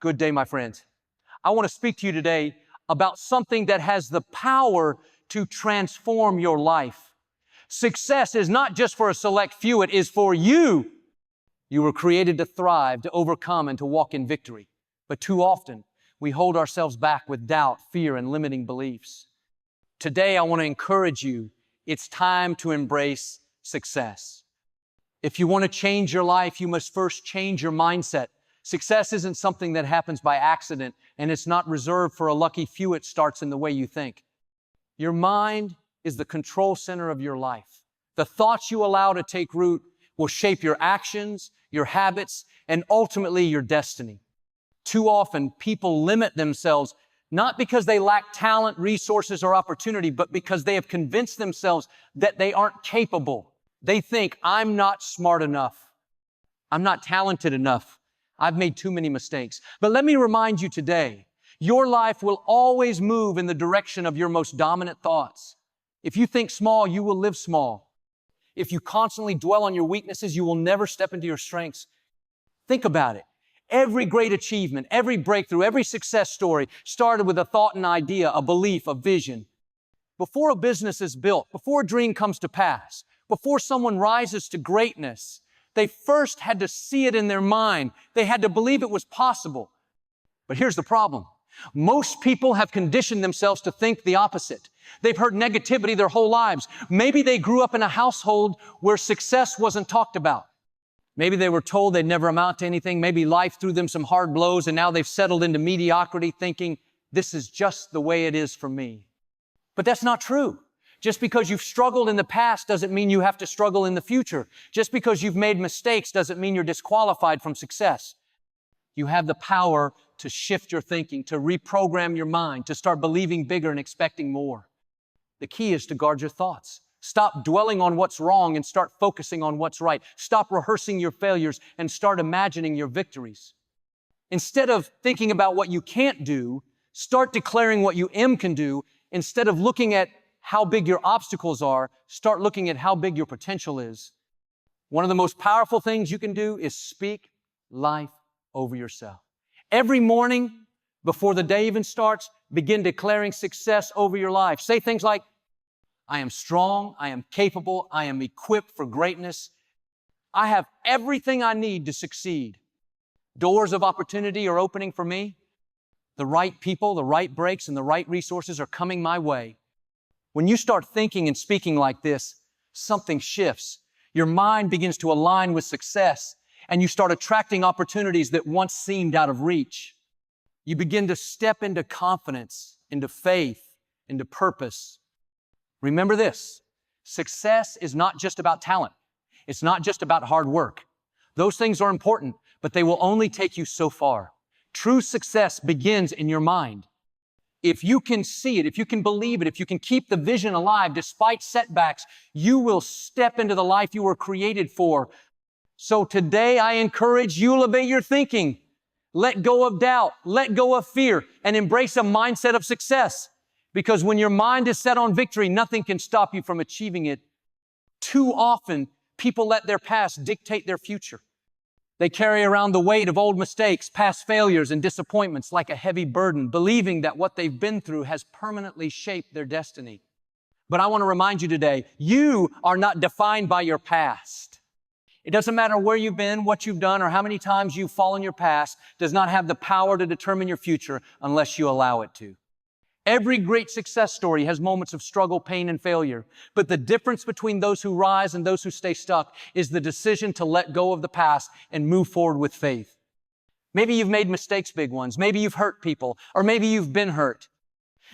Good day, my friends. I want to speak to you today about something that has the power to transform your life. Success is not just for a select few, it is for you. You were created to thrive, to overcome, and to walk in victory. But too often, we hold ourselves back with doubt, fear, and limiting beliefs. Today, I want to encourage you, it's time to embrace success. If you want to change your life, you must first change your mindset. Success isn't something that happens by accident, and it's not reserved for a lucky few. It starts in the way you think. Your mind is the control center of your life. The thoughts you allow to take root will shape your actions, your habits, and ultimately your destiny. Too often, people limit themselves not because they lack talent, resources, or opportunity, but because they have convinced themselves that they aren't capable. They think, I'm not smart enough. I'm not talented enough. I've made too many mistakes. But let me remind you today, your life will always move in the direction of your most dominant thoughts. If you think small, you will live small. If you constantly dwell on your weaknesses, you will never step into your strengths. Think about it. Every great achievement, every breakthrough, every success story started with a thought, an idea, a belief, a vision. Before a business is built, before a dream comes to pass, before someone rises to greatness, they first had to see it in their mind. They had to believe it was possible. But here's the problem. Most people have conditioned themselves to think the opposite. They've heard negativity their whole lives. Maybe they grew up in a household where success wasn't talked about. Maybe they were told they'd never amount to anything. Maybe life threw them some hard blows, and now they've settled into mediocrity thinking, this is just the way it is for me. But that's not true. Just because you've struggled in the past doesn't mean you have to struggle in the future. Just because you've made mistakes doesn't mean you're disqualified from success. You have the power to shift your thinking, to reprogram your mind, to start believing bigger and expecting more. The key is to guard your thoughts. Stop dwelling on what's wrong and start focusing on what's right. Stop rehearsing your failures and start imagining your victories. Instead of thinking about what you can't do, start declaring what you can do. Instead of looking at how big your obstacles are, start looking at how big your potential is. One of the most powerful things you can do is speak life over yourself. Every morning, before the day even starts, begin declaring success over your life. Say things like, I am strong, I am capable, I am equipped for greatness. I have everything I need to succeed. Doors of opportunity are opening for me. The right people, the right breaks, and the right resources are coming my way. When you start thinking and speaking like this, something shifts. Your mind begins to align with success, and you start attracting opportunities that once seemed out of reach. You begin to step into confidence, into faith, into purpose. Remember this, success is not just about talent. It's not just about hard work. Those things are important, but they will only take you so far. True success begins in your mind. If you can see it, if you can believe it, if you can keep the vision alive despite setbacks, you will step into the life you were created for. So today I encourage you, elevate your thinking. Let go of doubt, let go of fear, and embrace a mindset of success. Because when your mind is set on victory, nothing can stop you from achieving it. Too often, people let their past dictate their future. They carry around the weight of old mistakes, past failures, and disappointments like a heavy burden, believing that what they've been through has permanently shaped their destiny. But I want to remind you today, you are not defined by your past. It doesn't matter where you've been, what you've done, or how many times you've fallen. Your past does not have the power to determine your future unless you allow it to. Every great success story has moments of struggle, pain, and failure. But the difference between those who rise and those who stay stuck is the decision to let go of the past and move forward with faith. Maybe you've made mistakes, big ones. Maybe you've hurt people, or maybe you've been hurt.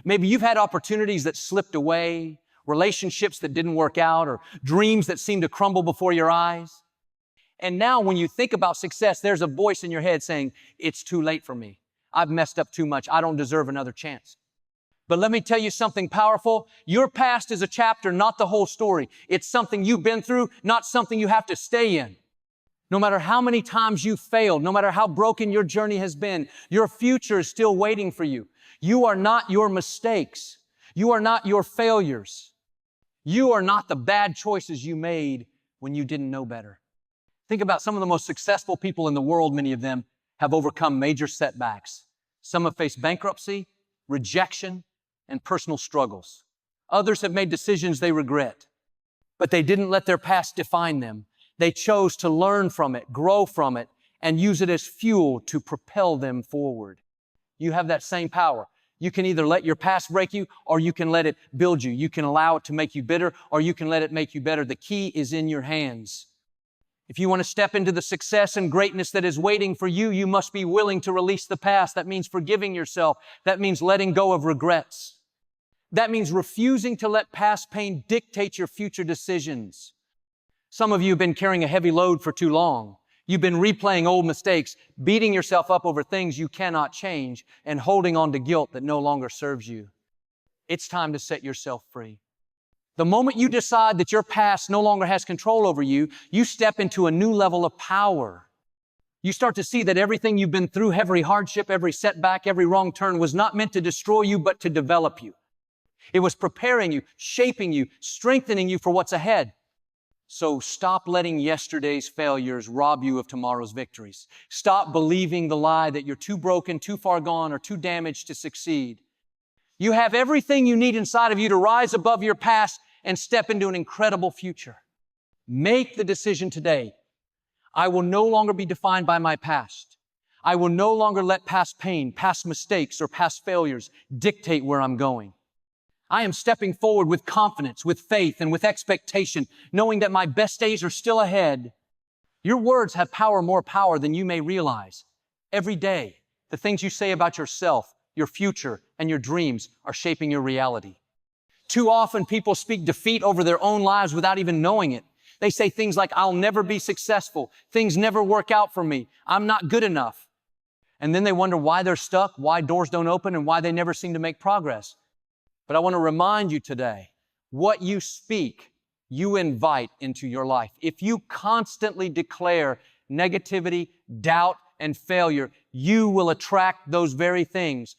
Maybe you've had opportunities that slipped away, relationships that didn't work out, or dreams that seemed to crumble before your eyes. And now when you think about success, there's a voice in your head saying, it's too late for me. I've messed up too much. I don't deserve another chance. But let me tell you something powerful. Your past is a chapter, not the whole story. It's something you've been through, not something you have to stay in. No matter how many times you've failed, no matter how broken your journey has been, your future is still waiting for you. You are not your mistakes. You are not your failures. You are not the bad choices you made when you didn't know better. Think about some of the most successful people in the world, many of them. have overcome major setbacks. Some have faced bankruptcy, rejection, and personal struggles. Others have made decisions they regret, but they didn't let their past define them. They chose to learn from it, grow from it, and use it as fuel to propel them forward. You have that same power. You can either let your past break you, or you can let it build you. You can allow it to make you bitter, or you can let it make you better. The key is in your hands. If you want to step into the success and greatness that is waiting for you, you must be willing to release the past. That means forgiving yourself. That means letting go of regrets. That means refusing to let past pain dictate your future decisions. Some of you have been carrying a heavy load for too long. You've been replaying old mistakes, beating yourself up over things you cannot change, and holding on to guilt that no longer serves you. It's time to set yourself free. The moment you decide that your past no longer has control over you, you step into a new level of power. You start to see that everything you've been through, every hardship, every setback, every wrong turn was not meant to destroy you, but to develop you. It was preparing you, shaping you, strengthening you for what's ahead. So stop letting yesterday's failures rob you of tomorrow's victories. Stop believing the lie that you're too broken, too far gone, or too damaged to succeed. You have everything you need inside of you to rise above your past and step into an incredible future. Make the decision today. I will no longer be defined by my past. I will no longer let past pain, past mistakes, or past failures dictate where I'm going. I am stepping forward with confidence, with faith, and with expectation, knowing that my best days are still ahead. Your words have more power than you may realize. Every day, the things you say about yourself, your future, and your dreams are shaping your reality. Too often, people speak defeat over their own lives without even knowing it. They say things like, I'll never be successful. Things never work out for me. I'm not good enough. And then they wonder why they're stuck, why doors don't open, and why they never seem to make progress. But I want to remind you today, what you speak, you invite into your life. If you constantly declare negativity, doubt, and failure, you will attract those very things.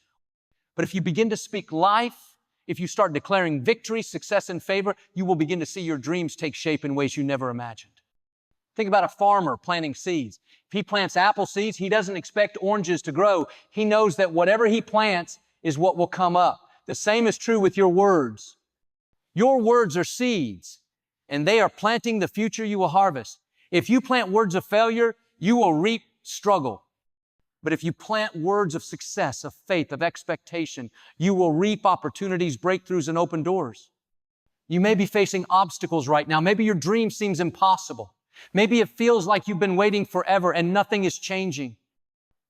But if you begin to speak life, if you start declaring victory, success, and favor, you will begin to see your dreams take shape in ways you never imagined. Think about a farmer planting seeds. If he plants apple seeds, he doesn't expect oranges to grow. He knows that whatever he plants is what will come up. The same is true with your words. Your words are seeds, and they are planting the future you will harvest. If you plant words of failure, you will reap struggle. But if you plant words of success, of faith, of expectation, you will reap opportunities, breakthroughs, and open doors. You may be facing obstacles right now. Maybe your dream seems impossible. Maybe it feels like you've been waiting forever and nothing is changing.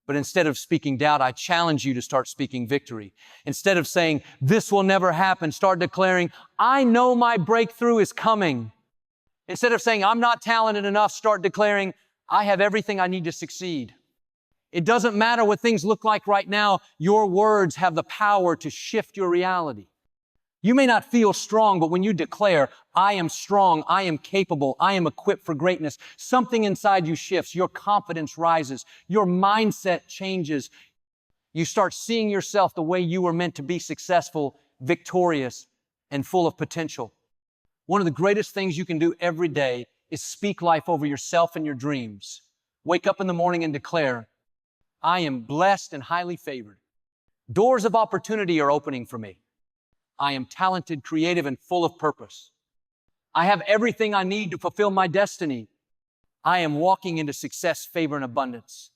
But instead of speaking doubt, I challenge you to start speaking victory. Instead of saying, this will never happen, start declaring, I know my breakthrough is coming. Instead of saying, I'm not talented enough, start declaring, I have everything I need to succeed. It doesn't matter what things look like right now. Your words have the power to shift your reality. You may not feel strong, but when you declare, I am strong, I am capable, I am equipped for greatness, something inside you shifts, your confidence rises, your mindset changes. You start seeing yourself the way you were meant to be successful, victorious, and full of potential. One of the greatest things you can do every day is speak life over yourself and your dreams. Wake up in the morning and declare, I am blessed and highly favored. Doors of opportunity are opening for me. I am talented, creative, and full of purpose. I have everything I need to fulfill my destiny. I am walking into success, favor, and abundance.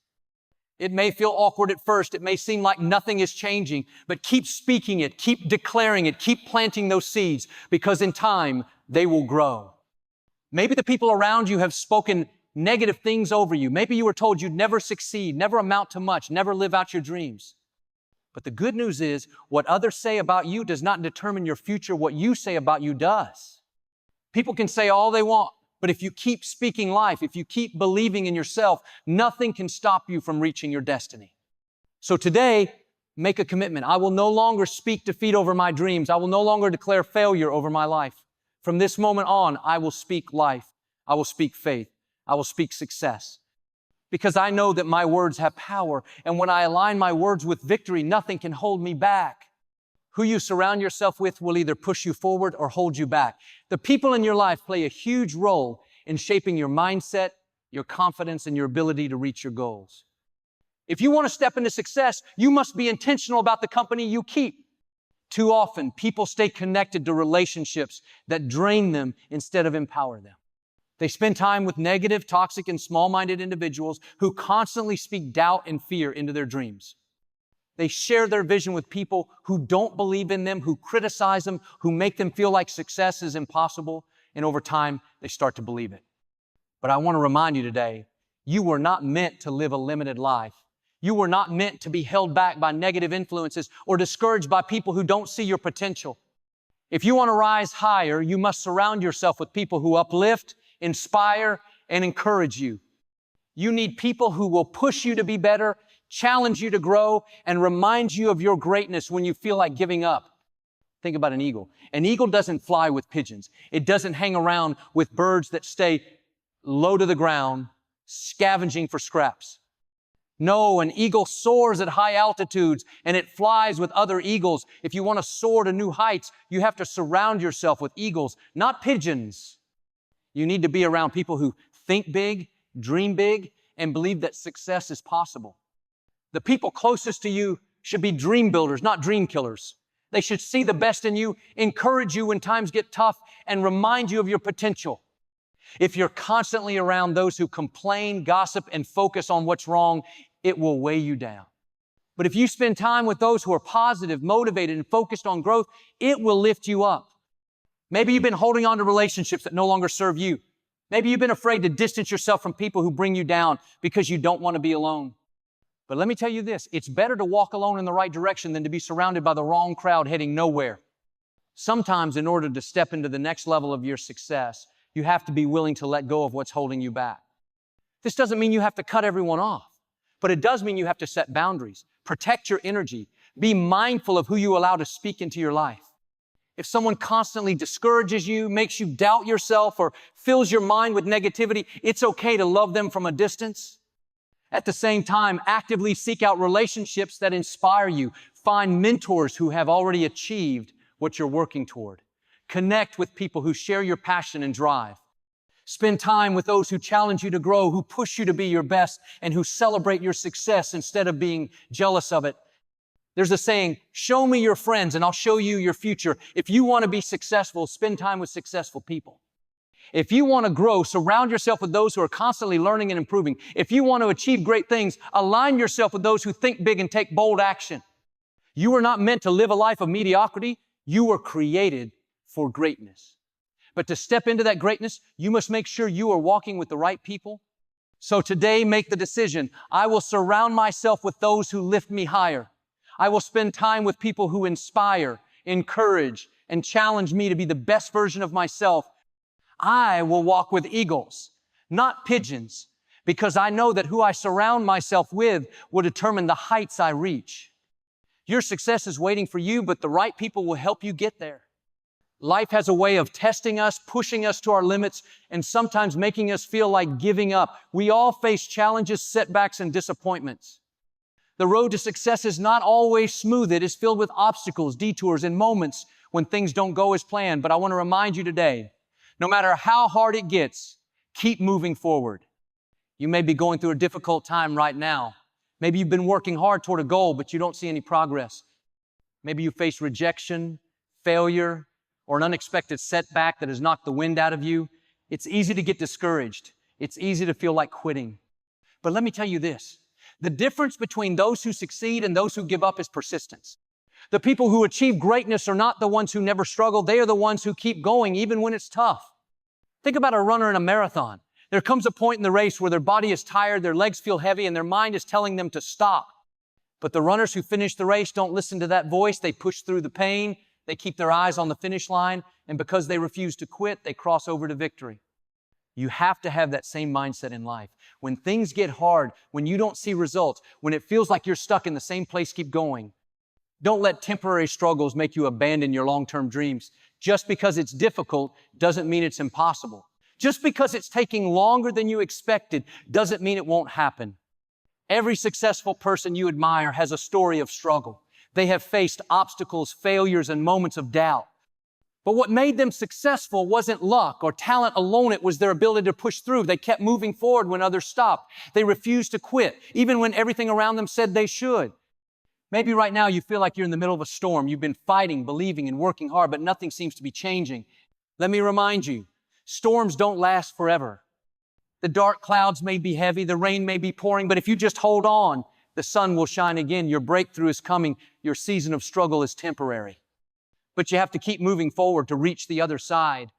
It may feel awkward at first. It may seem like nothing is changing, but keep speaking it, keep declaring it, keep planting those seeds, because in time, they will grow. Maybe the people around you have spoken negative things over you. Maybe you were told you'd never succeed, never amount to much, never live out your dreams. But the good news is, what others say about you does not determine your future. What you say about you does. People can say all they want, but if you keep speaking life, if you keep believing in yourself, nothing can stop you from reaching your destiny. So today, make a commitment. I will no longer speak defeat over my dreams. I will no longer declare failure over my life. From this moment on, I will speak life. I will speak faith. I will speak success. Because I know that my words have power. And when I align my words with victory, nothing can hold me back. Who you surround yourself with will either push you forward or hold you back. The people in your life play a huge role in shaping your mindset, your confidence, and your ability to reach your goals. If you want to step into success, you must be intentional about the company you keep. Too often, people stay connected to relationships that drain them instead of empower them. They spend time with negative, toxic, and small-minded individuals who constantly speak doubt and fear into their dreams. They share their vision with people who don't believe in them, who criticize them, who make them feel like success is impossible, and over time, they start to believe it. But I want to remind you today, you were not meant to live a limited life. You were not meant to be held back by negative influences or discouraged by people who don't see your potential. If you want to rise higher, you must surround yourself with people who uplift, inspire, and encourage you. You need people who will push you to be better, challenge you to grow, and remind you of your greatness when you feel like giving up. Think about an eagle. An eagle doesn't fly with pigeons. It doesn't hang around with birds that stay low to the ground, scavenging for scraps. No, an eagle soars at high altitudes and it flies with other eagles. If you want to soar to new heights, you have to surround yourself with eagles, not pigeons. You need to be around people who think big, dream big, and believe that success is possible. The people closest to you should be dream builders, not dream killers. They should see the best in you, encourage you when times get tough, and remind you of your potential. If you're constantly around those who complain, gossip, and focus on what's wrong, it will weigh you down. But if you spend time with those who are positive, motivated, and focused on growth, it will lift you up. Maybe you've been holding on to relationships that no longer serve you. Maybe you've been afraid to distance yourself from people who bring you down because you don't want to be alone. But let me tell you this, it's better to walk alone in the right direction than to be surrounded by the wrong crowd heading nowhere. Sometimes in order to step into the next level of your success, you have to be willing to let go of what's holding you back. This doesn't mean you have to cut everyone off, but it does mean you have to set boundaries, protect your energy, be mindful of who you allow to speak into your life. If someone constantly discourages you, makes you doubt yourself, or fills your mind with negativity, it's okay to love them from a distance. At the same time, actively seek out relationships that inspire you. Find mentors who have already achieved what you're working toward. Connect with people who share your passion and drive. Spend time with those who challenge you to grow, who push you to be your best, and who celebrate your success instead of being jealous of it. There's a saying, show me your friends and I'll show you your future. If you want to be successful, spend time with successful people. If you want to grow, surround yourself with those who are constantly learning and improving. If you want to achieve great things, align yourself with those who think big and take bold action. You were not meant to live a life of mediocrity. You were created for greatness. But to step into that greatness, you must make sure you are walking with the right people. So today, make the decision. I will surround myself with those who lift me higher. I will spend time with people who inspire, encourage, and challenge me to be the best version of myself. I will walk with eagles, not pigeons, because I know that who I surround myself with will determine the heights I reach. Your success is waiting for you, but the right people will help you get there. Life has a way of testing us, pushing us to our limits, and sometimes making us feel like giving up. We all face challenges, setbacks, and disappointments. The road to success is not always smooth. It is filled with obstacles, detours, and moments when things don't go as planned. But I want to remind you today, no matter how hard it gets, keep moving forward. You may be going through a difficult time right now. Maybe you've been working hard toward a goal, but you don't see any progress. Maybe you face rejection, failure, or an unexpected setback that has knocked the wind out of you. It's easy to get discouraged. It's easy to feel like quitting. But let me tell you this. The difference between those who succeed and those who give up is persistence. The people who achieve greatness are not the ones who never struggle. They are the ones who keep going even when it's tough. Think about a runner in a marathon. There comes a point in the race where their body is tired, their legs feel heavy, and their mind is telling them to stop. But the runners who finish the race don't listen to that voice. They push through the pain. They keep their eyes on the finish line. And because they refuse to quit, they cross over to victory. You have to have that same mindset in life. When things get hard, when you don't see results, when it feels like you're stuck in the same place, keep going. Don't let temporary struggles make you abandon your long-term dreams. Just because it's difficult doesn't mean it's impossible. Just because it's taking longer than you expected doesn't mean it won't happen. Every successful person you admire has a story of struggle. They have faced obstacles, failures, and moments of doubt. But what made them successful wasn't luck or talent alone. It was their ability to push through. They kept moving forward when others stopped. They refused to quit, even when everything around them said they should. Maybe right now you feel like you're in the middle of a storm. You've been fighting, believing, and working hard, but nothing seems to be changing. Let me remind you, storms don't last forever. The dark clouds may be heavy, the rain may be pouring, but if you just hold on, the sun will shine again. Your breakthrough is coming. Your season of struggle is temporary. But you have to keep moving forward to reach the other side.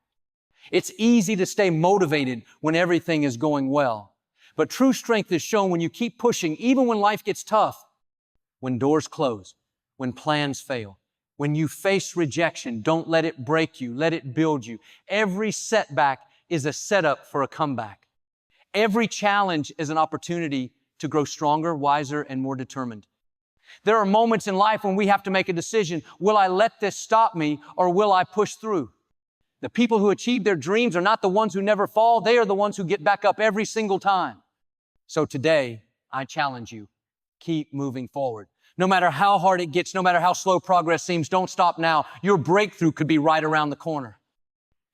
It's easy to stay motivated when everything is going well. But true strength is shown when you keep pushing, even when life gets tough, when doors close, when plans fail, when you face rejection. Don't let it break you. Let it build you. Every setback is a setup for a comeback. Every challenge is an opportunity to grow stronger, wiser, and more determined. There are moments in life when we have to make a decision. Will I let this stop me or will I push through? The people who achieve their dreams are not the ones who never fall. They are the ones who get back up every single time. So today, I challenge you, keep moving forward. No matter how hard it gets, no matter how slow progress seems, don't stop now. Your breakthrough could be right around the corner.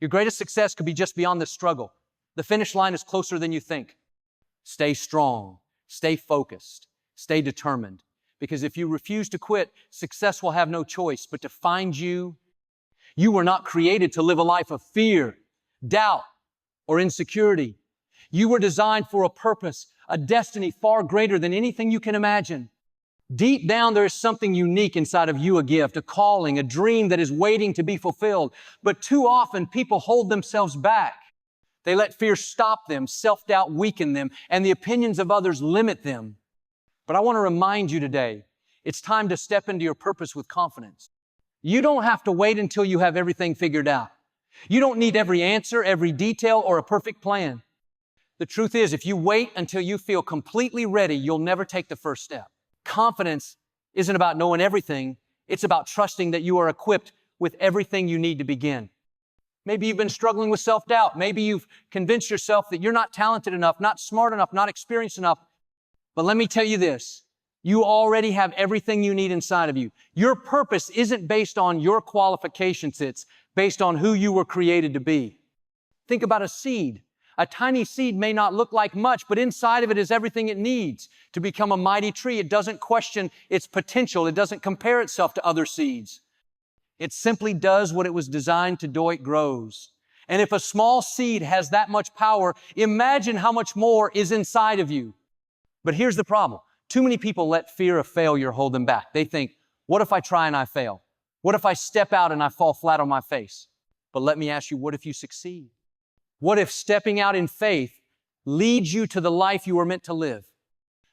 Your greatest success could be just beyond this struggle. The finish line is closer than you think. Stay strong, stay focused, stay determined. Because if you refuse to quit, success will have no choice but to find you. You were not created to live a life of fear, doubt, or insecurity. You were designed for a purpose, a destiny far greater than anything you can imagine. Deep down, there is something unique inside of you, a gift, a calling, a dream that is waiting to be fulfilled. But too often, people hold themselves back. They let fear stop them, self-doubt weaken them, and the opinions of others limit them. But I want to remind you today, it's time to step into your purpose with confidence. You don't have to wait until you have everything figured out. You don't need every answer, every detail, or a perfect plan. The truth is, if you wait until you feel completely ready, you'll never take the first step. Confidence isn't about knowing everything. It's about trusting that you are equipped with everything you need to begin. Maybe you've been struggling with self-doubt. Maybe you've convinced yourself that you're not talented enough, not smart enough, not experienced enough. But let me tell you this, you already have everything you need inside of you. Your purpose isn't based on your qualifications, it's based on who you were created to be. Think about a seed. A tiny seed may not look like much, but inside of it is everything it needs to become a mighty tree. It doesn't question its potential. It doesn't compare itself to other seeds. It simply does what it was designed to do. It grows. And if a small seed has that much power, imagine how much more is inside of you. But here's the problem. Too many people let fear of failure hold them back. They think, what if I try and I fail? What if I step out and I fall flat on my face? But let me ask you, what if you succeed? What if stepping out in faith leads you to the life you were meant to live?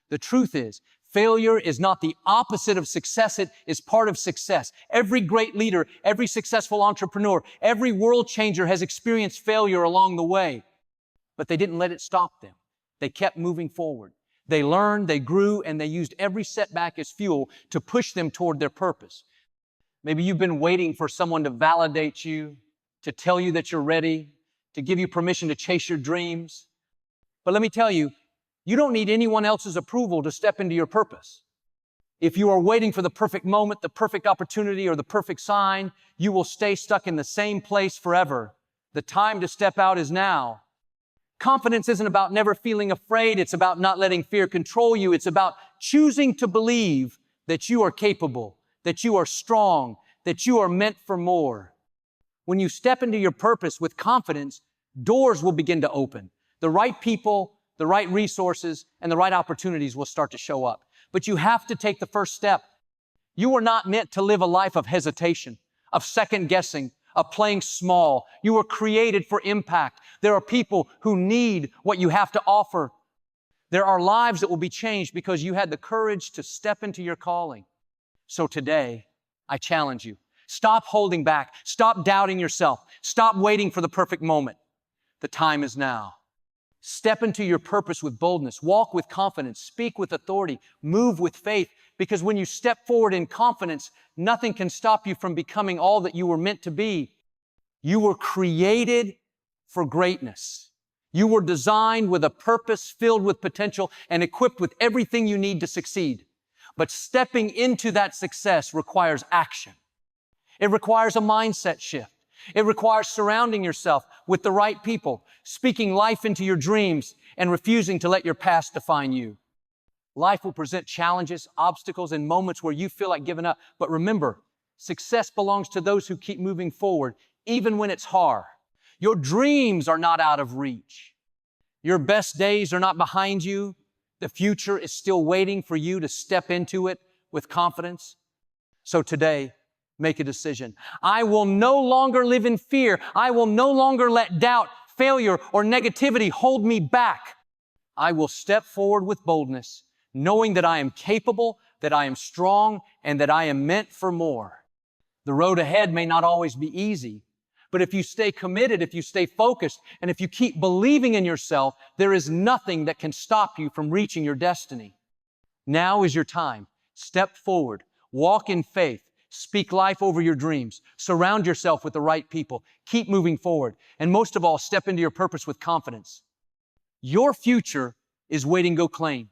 The truth is, failure is not the opposite of success. It is part of success. Every great leader, every successful entrepreneur, every world changer has experienced failure along the way. But they didn't let it stop them. They kept moving forward. They learned, they grew, and they used every setback as fuel to push them toward their purpose. Maybe you've been waiting for someone to validate you, to tell you that you're ready, to give you permission to chase your dreams. But let me tell you, you don't need anyone else's approval to step into your purpose. If you are waiting for the perfect moment, the perfect opportunity, or the perfect sign, you will stay stuck in the same place forever. The time to step out is now. Confidence isn't about never feeling afraid. It's about not letting fear control you. It's about choosing to believe that you are capable, that you are strong, that you are meant for more. When you step into your purpose with confidence, doors will begin to open. The right people, the right resources, and the right opportunities will start to show up. But you have to take the first step. You are not meant to live a life of hesitation, of second guessing, of playing small. You were created for impact. There are people who need what you have to offer. There are lives that will be changed because you had the courage to step into your calling. So today, I challenge you. Stop holding back. Stop doubting yourself. Stop waiting for the perfect moment. The time is now. Step into your purpose with boldness. Walk with confidence. Speak with authority. Move with faith. Because when you step forward in confidence, nothing can stop you from becoming all that you were meant to be. You were created for greatness. You were designed with a purpose filled with potential and equipped with everything you need to succeed. But stepping into that success requires action. It requires a mindset shift. It requires surrounding yourself with the right people, speaking life into your dreams, and refusing to let your past define you. Life will present challenges, obstacles, and moments where you feel like giving up. But remember, success belongs to those who keep moving forward, even when it's hard. Your dreams are not out of reach. Your best days are not behind you. The future is still waiting for you to step into it with confidence. So today, make a decision. I will no longer live in fear. I will no longer let doubt, failure, or negativity hold me back. I will step forward with boldness, knowing that I am capable, that I am strong, and that I am meant for more. The road ahead may not always be easy, but if you stay committed, if you stay focused, and if you keep believing in yourself, there is nothing that can stop you from reaching your destiny. Now is your time. Step forward. Walk in faith. Speak life over your dreams. Surround yourself with the right people. Keep moving forward. And most of all, step into your purpose with confidence. Your future is waiting to go claim.